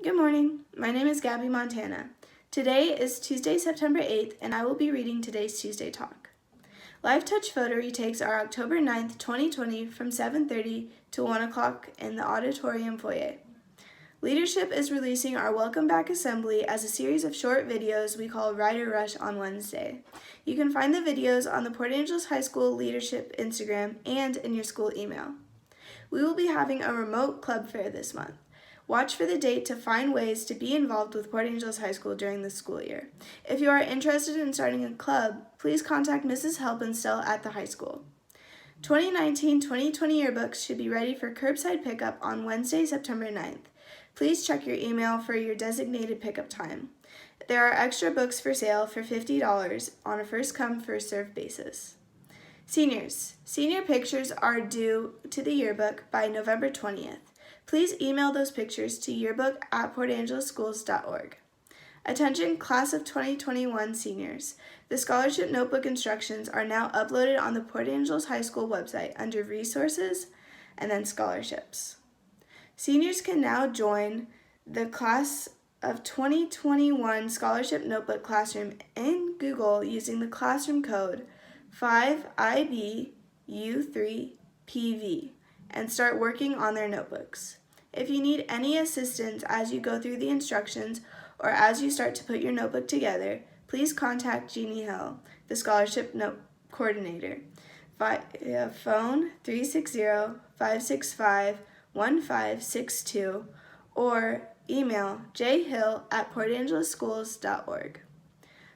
Good morning. My name is Gabby Montana. Today is Tuesday, September 8th, and I will be reading today's Tuesday Talk. Lifetouch photo retakes are October 9th, 2020 from 7:30 to 1 o'clock in the auditorium foyer. Leadership is releasing our Welcome Back Assembly as a series of short videos we call Rider Rush on Wednesday. You can find the videos on the Port Angeles High School Leadership Instagram and in your school email. We will be having a remote club fair this month. Watch for the date to find ways to be involved with Port Angeles High School during the school year. If you are interested in starting a club, please contact Mrs. Helpenstell at the high school. 2019-2020 yearbooks should be ready for curbside pickup on Wednesday, September 9th. Please check your email for your designated pickup time. There are extra books for sale for $50 on a first-come, first-served basis. Seniors. Senior pictures are due to the yearbook by November 20th. Please email those pictures to yearbook@portangelesschools.org. Attention Class of 2021 seniors. The scholarship notebook instructions are now uploaded on the Port Angeles High School website under Resources and then Scholarships. Seniors can now join the Class of 2021 Scholarship Notebook Classroom in Google using the classroom code 5IBU3PV and start working on their notebooks. If you need any assistance as you go through the instructions or as you start to put your notebook together, please contact Jeannie Hill, the Scholarship Note Coordinator, via phone 360-565-1562 or email jhill@portangelesschools.org.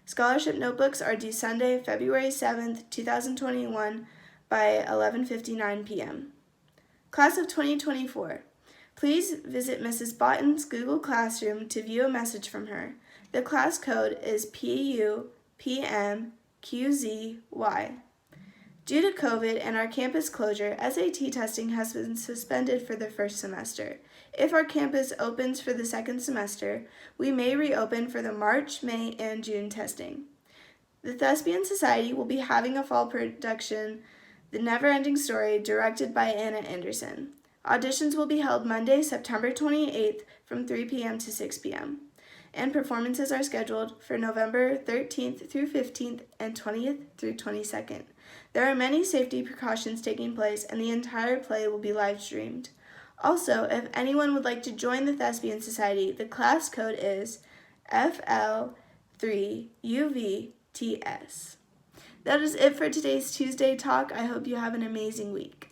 Scholarship notebooks are due Sunday, February 7th, 2021 by 11:59 p.m. Class of 2024. Please visit Mrs. Baatens Google Classroom to view a message from her. The class code is pupmqzy. Due to COVID and our campus closure, SAT testing has been suspended for the first semester. If our campus opens for the second semester, we may reopen for the March, May, and June testing. The Thespian Society will be having a fall production, The Never-Ending Story, directed by Anna Anderson. Auditions will be held Monday, September 28th from 3 p.m. to 6 p.m. And performances are scheduled for November 13th through 15th and 20th through 22nd. There are many safety precautions taking place and the entire play will be live streamed. Also, if anyone would like to join the Thespian Society, the class code is FL3UVTS. That is it for today's Tuesday Talk. I hope you have an amazing week.